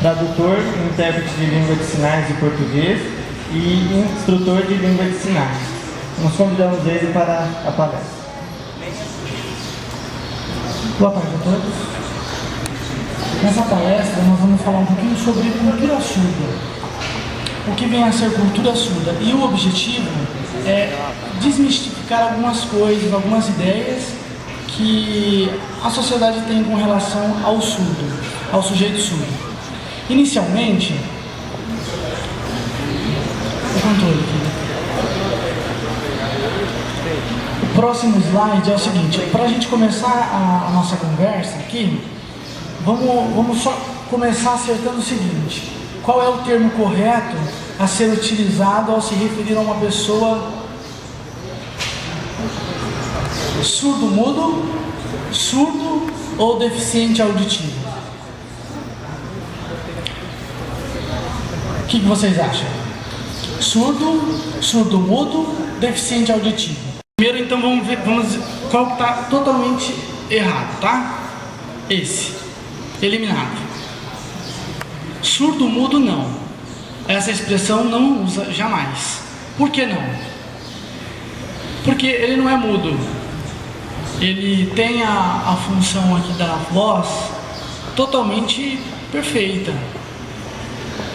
tradutor e intérprete de língua de sinais de português e instrutor de língua de sinais. Nós convidamos ele para a palestra. Boa tarde a todos. Nessa palestra nós vamos falar um pouquinho sobre cultura surda. O que vem a ser cultura surda. E o objetivo é desmistificar algumas coisas, algumas ideias que a sociedade tem com relação ao surdo, ao sujeito surdo. Inicialmente, o controle aqui. O próximo slide é o seguinte: para a gente começar a nossa conversa aqui, vamos só começar acertando o seguinte: qual é o termo correto a ser utilizado ao se referir a uma pessoa surdo-mudo, surdo ou deficiente auditivo? O que vocês acham? Surdo, surdo-mudo, deficiente auditivo. Primeiro, então, vamos ver qual está totalmente errado, tá? Esse, eliminado. Surdo-mudo, não. Essa expressão não usa jamais. Por que não? Porque ele não é mudo. Ele tem a função aqui da voz totalmente perfeita,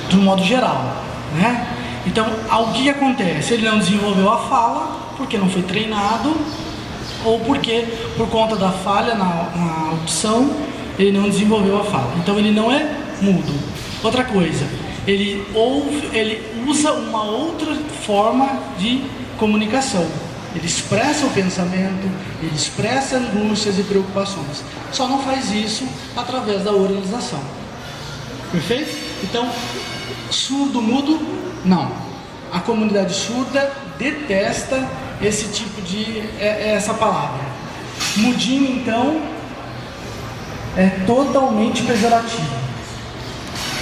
de um modo geral, né? Então, o que acontece? Ele não desenvolveu a fala, porque não foi treinado, ou porque, por conta da falha na audição, ele não desenvolveu a fala. Então, ele não é mudo. Outra coisa, ele usa uma outra forma de comunicação. Ele expressa o pensamento, ele expressa angústias e preocupações. Só não faz isso através da oralização. Perfeito? Então, surdo-mudo, não. A comunidade surda detesta esse tipo de... essa palavra. Mudinho, então, é totalmente pejorativo.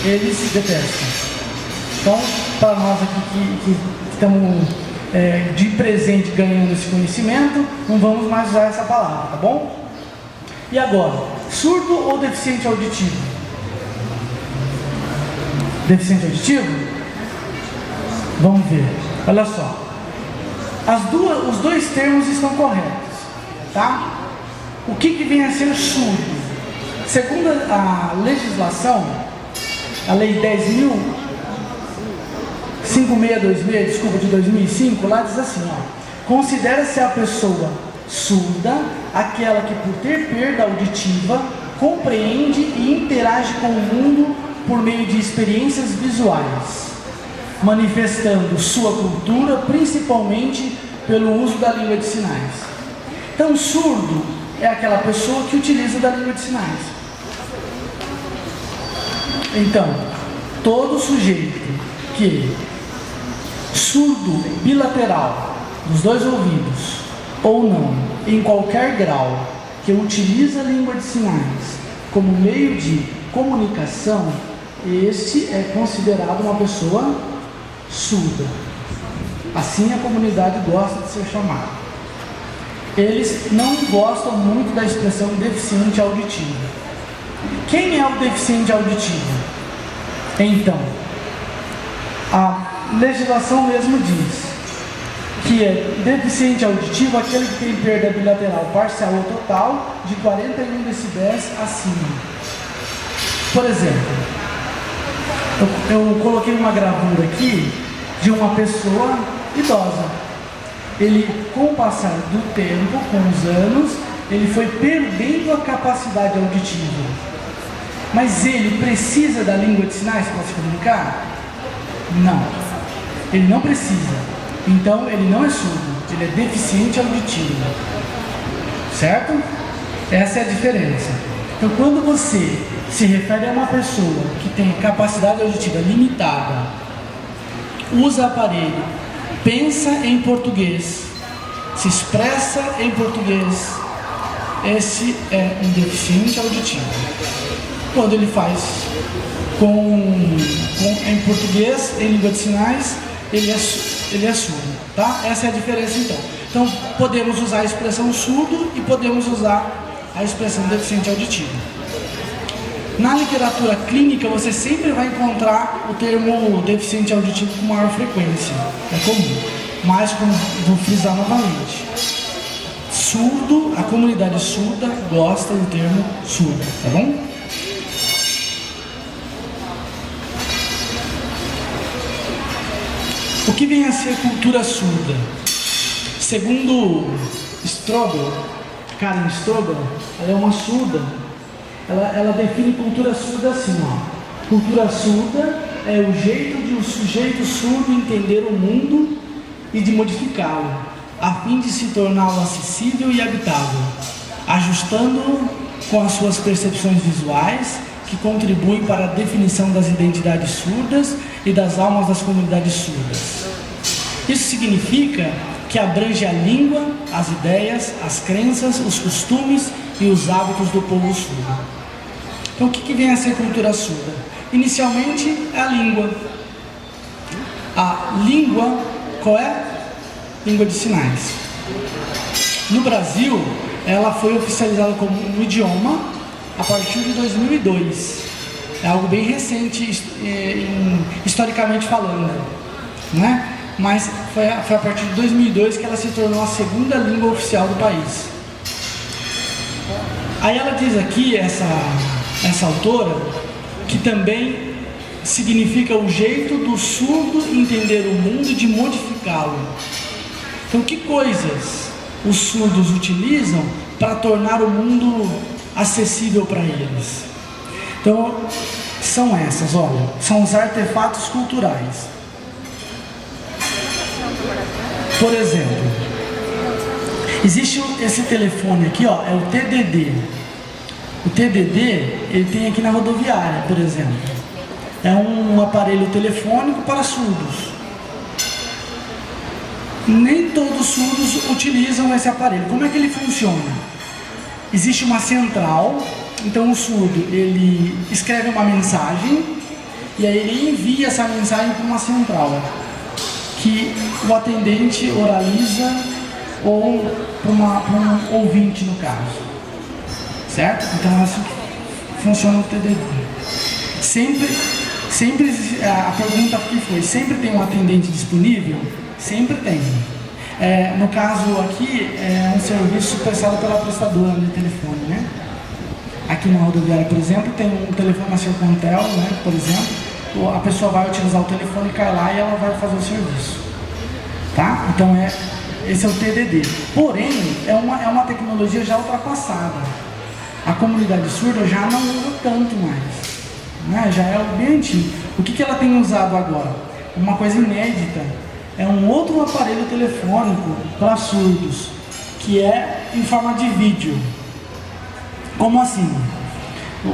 Eles detestam. Então, para nós aqui que estamos de presente ganhando esse conhecimento, não vamos mais usar essa palavra, tá bom? E agora, surdo ou deficiente auditivo? Deficiente auditivo? Vamos ver. Olha só. Os dois termos estão corretos, tá? O que vem a ser surdo? Segundo a legislação, a Lei 10.5626, desculpa, de 2005, lá diz assim, ó: considera-se a pessoa surda aquela que, por ter perda auditiva, compreende e interage com o mundo por meio de experiências visuais, manifestando sua cultura principalmente pelo uso da língua de sinais. Então, surdo é aquela pessoa que utiliza da língua de sinais. Então, todo sujeito que surdo bilateral dos dois ouvidos ou não, em qualquer grau, que utiliza a língua de sinais como meio de comunicação, este é considerado uma pessoa surda. Assim a comunidade gosta de ser chamada. Eles não gostam muito da expressão deficiente auditivo. Quem é o deficiente auditivo? Então, a legislação mesmo diz que é deficiente auditivo aquele que tem perda bilateral parcial ou total de 41 decibéis acima. Por exemplo, eu coloquei uma gravura aqui de uma pessoa idosa. Ele, com o passar do tempo, com os anos, ele foi perdendo a capacidade auditiva. Mas ele precisa da língua de sinais para se comunicar? Não. Ele não precisa. Então, ele não é surdo. Ele é deficiente auditivo. Certo? Essa é a diferença. Então, quando você se refere a uma pessoa que tem capacidade auditiva limitada, usa aparelho, pensa em português, se expressa em português, esse é um deficiente auditivo. Quando ele faz em português, em língua de sinais, ele é surdo, tá? Essa é a diferença então. Então, podemos usar a expressão surdo e podemos usar a expressão deficiente auditivo. Na literatura clínica, você sempre vai encontrar o termo deficiente auditivo com maior frequência. É comum. Mas, como vou frisar novamente, surdo, a comunidade surda gosta do termo surdo, tá bom? O que vem a ser cultura surda? Segundo Strobel, Karen Strobel, ela é uma surda. Ela define cultura surda assim, ó. Cultura surda é o jeito de um sujeito surdo entender o mundo e de modificá-lo, a fim de se torná-lo acessível e habitável, ajustando-o com as suas percepções visuais, que contribuem para a definição das identidades surdas e das almas das comunidades surdas. Isso significa que abrange a língua, as ideias, as crenças, os costumes e os hábitos do povo surdo. Então, o que vem a ser cultura surda? Inicialmente, é a língua. A língua, qual é? Língua de sinais. No Brasil, ela foi oficializada como um idioma a partir de 2002. É algo bem recente, historicamente falando, né? Mas foi a partir de 2002 que ela se tornou a segunda língua oficial do país. Aí ela diz aqui, essa autora, que também significa o jeito do surdo entender o mundo e de modificá-lo. Então, que coisas os surdos utilizam para tornar o mundo acessível para eles? Então, são essas, olha, são os artefatos culturais. Por exemplo, existe esse telefone aqui, ó, é o TDD. O TDD, ele tem aqui na rodoviária, por exemplo. É um aparelho telefônico para surdos. Nem todos os surdos utilizam esse aparelho. Como é que ele funciona? Existe uma central, então o surdo, ele escreve uma mensagem e aí ele envia essa mensagem para uma central, que o atendente oraliza ou para um ouvinte, no caso. Certo? Então, assim funciona o TDD. Sempre, a pergunta aqui foi, sempre tem um atendente disponível? Sempre tem. No caso aqui, é um serviço prestado pela prestadora de telefone, né? Aqui na rodoviária, por exemplo, tem um telefone na Sercontel, né? Por exemplo, a pessoa vai utilizar o telefone, cai lá e ela vai fazer o serviço. Tá? Então, esse é o TDD. Porém, é uma tecnologia já ultrapassada. A comunidade surda já não usa tanto mais, né? Já é algo bem antigo. O que ela tem usado agora? Uma coisa inédita, é um outro aparelho telefônico para surdos, que é em forma de vídeo. Como assim?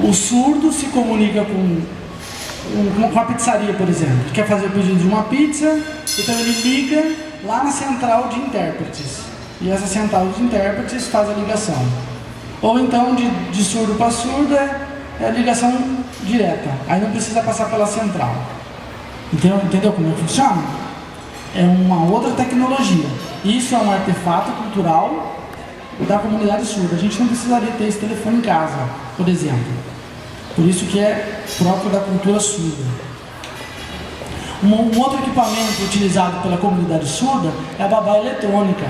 O surdo se comunica com a pizzaria, por exemplo, que quer fazer o pedido de uma pizza, então ele liga lá na central de intérpretes, e essa central de intérpretes faz a ligação. Ou então, de surdo para surdo, é ligação direta. Aí não precisa passar pela central. Entendeu como funciona? É uma outra tecnologia. Isso é um artefato cultural da comunidade surda. A gente não precisaria ter esse telefone em casa, por exemplo. Por isso que é próprio da cultura surda. Um outro equipamento utilizado pela comunidade surda é a babá eletrônica.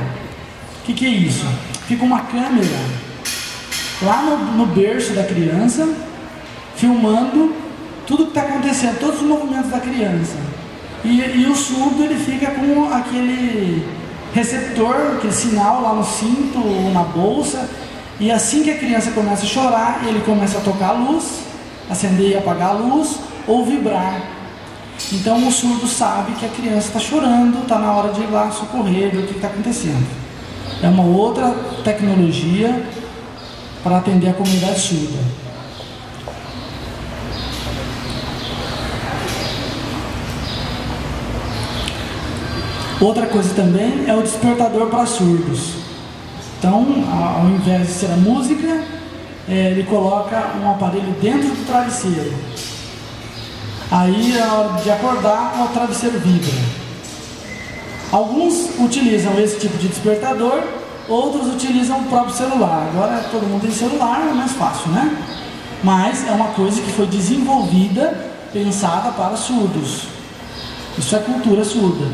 O que é isso? Fica uma câmera lá no berço da criança, filmando tudo que está acontecendo, todos os movimentos da criança. E o surdo, ele fica com aquele receptor, aquele sinal lá no cinto ou na bolsa, e assim que a criança começa a chorar, ele começa a tocar a luz, acender e apagar a luz, ou vibrar. Então o surdo sabe que a criança está chorando, está na hora de ir lá socorrer, ver o que está acontecendo. É uma outra tecnologia para atender a comunidade surda. Outra coisa também é o despertador para surdos. Então, ao invés de ser a música, ele coloca um aparelho dentro do travesseiro. Aí, na hora de acordar, o travesseiro vibra. Alguns utilizam esse tipo de despertador, outros utilizam o próprio celular. Agora todo mundo tem celular, é mais fácil, né? mas é uma coisa que foi desenvolvida, pensada para surdos. Isso é cultura surda.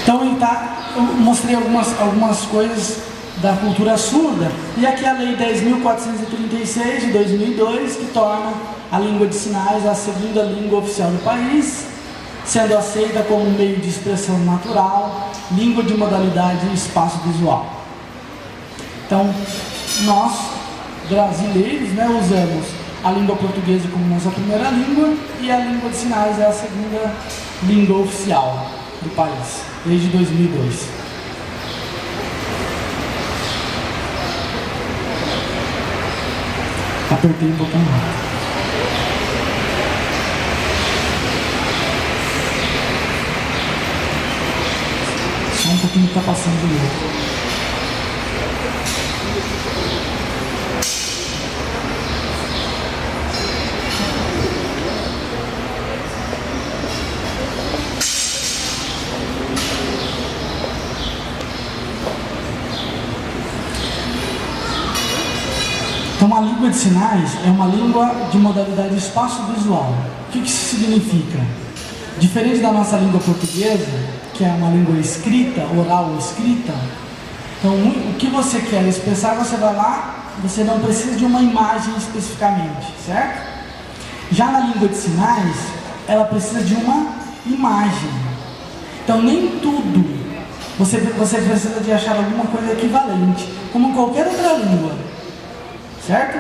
Então eu mostrei algumas coisas da cultura surda, e aqui a Lei 10.436 de 2002, que torna a língua de sinais a segunda língua oficial do país, sendo aceita como meio de expressão natural, língua de modalidade e espaço visual. Então, nós, brasileiros, usamos a língua portuguesa como nossa primeira língua, e a língua de sinais é a segunda língua oficial do país, desde 2002. Apertei um botão rápido. Só um pouquinho que está passando do outro. Então, a língua de sinais é uma língua de modalidade espaço-visual. O que isso significa? Diferente da nossa língua portuguesa, que é uma língua escrita, oral ou escrita, então o que você quer expressar, você vai lá, você não precisa de uma imagem especificamente, certo? Já na língua de sinais, ela precisa de uma imagem. Então, nem tudo você precisa de achar alguma coisa equivalente, como qualquer outra língua. Certo?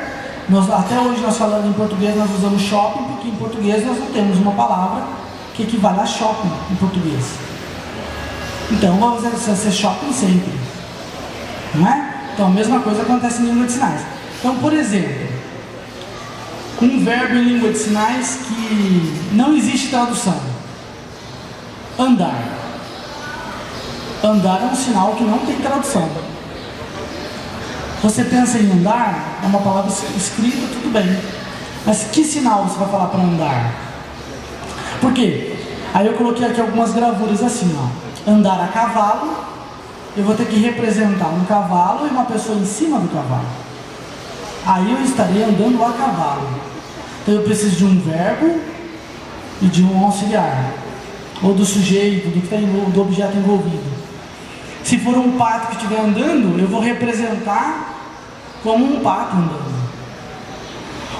Até hoje nós falando em português, nós usamos shopping, porque em português nós não temos uma palavra que equivale a shopping em português. Então vamos ser shopping sempre. Não é? Então a mesma coisa acontece em língua de sinais. Então, por exemplo, um verbo em língua de sinais que não existe tradução. Andar. Andar é um sinal que não tem tradução. Você pensa em andar, é uma palavra escrita, tudo bem. Mas que sinal você vai falar para andar? Por quê? Aí eu coloquei aqui algumas gravuras assim, ó. Andar a cavalo, eu vou ter que representar um cavalo e uma pessoa em cima do cavalo. Aí eu estarei andando a cavalo. Então eu preciso de um verbo e de um auxiliar. Ou do sujeito, do objeto envolvido. Se for um pato que estiver andando, eu vou representar como um pato andando.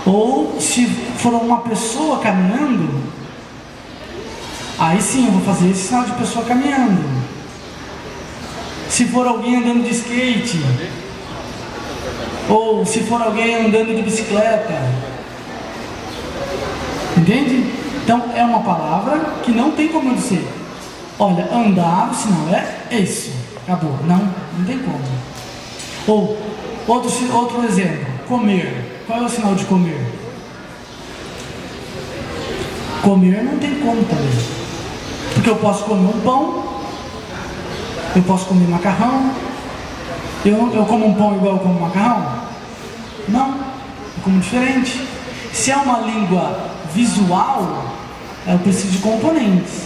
Ou se for uma pessoa caminhando, aí sim eu vou fazer esse sinal de pessoa caminhando. Se for alguém andando de skate, ou se for alguém andando de bicicleta, entende? Então é uma palavra que não tem como dizer, olha, andar, o sinal é isso. Acabou. Não tem como. Ou, outro exemplo, comer. Qual é o sinal de comer? Comer não tem como também. Porque eu posso comer um pão, eu posso comer macarrão. Eu como um pão igual eu como macarrão? Não, eu como diferente. Se é uma língua visual, eu preciso de componentes.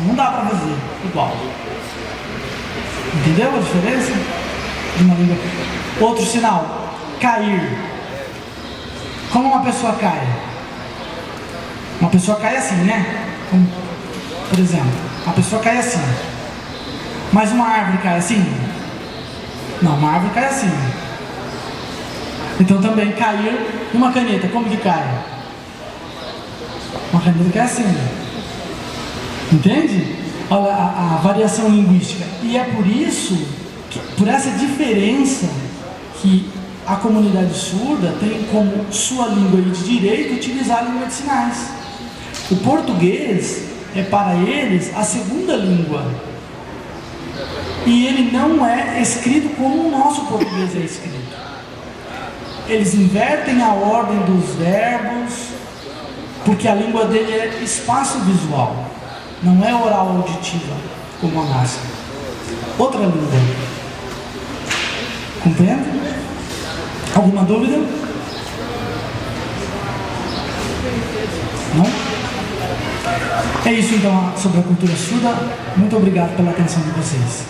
Não dá para fazer igual. Entendeu a diferença de uma língua? Outro sinal, cair. Como uma pessoa cai? Uma pessoa cai assim, né? Como, por exemplo, uma pessoa cai assim. Mas uma árvore cai assim? Não, uma árvore cai assim. Então também cair. E uma caneta, como que cai? Uma caneta cai assim. Entende? Olha a variação linguística. E é por isso, por essa diferença, que a comunidade surda tem como sua língua de direito utilizar a língua de sinais. O português é para eles a segunda língua. E ele não é escrito como o nosso português é escrito. Eles invertem a ordem dos verbos, porque a língua dele é espaço visual. Não é oral auditiva, como a nossa. Outra língua. Compreende? Alguma dúvida? Não? É isso então sobre a cultura surda. Muito obrigado pela atenção de vocês.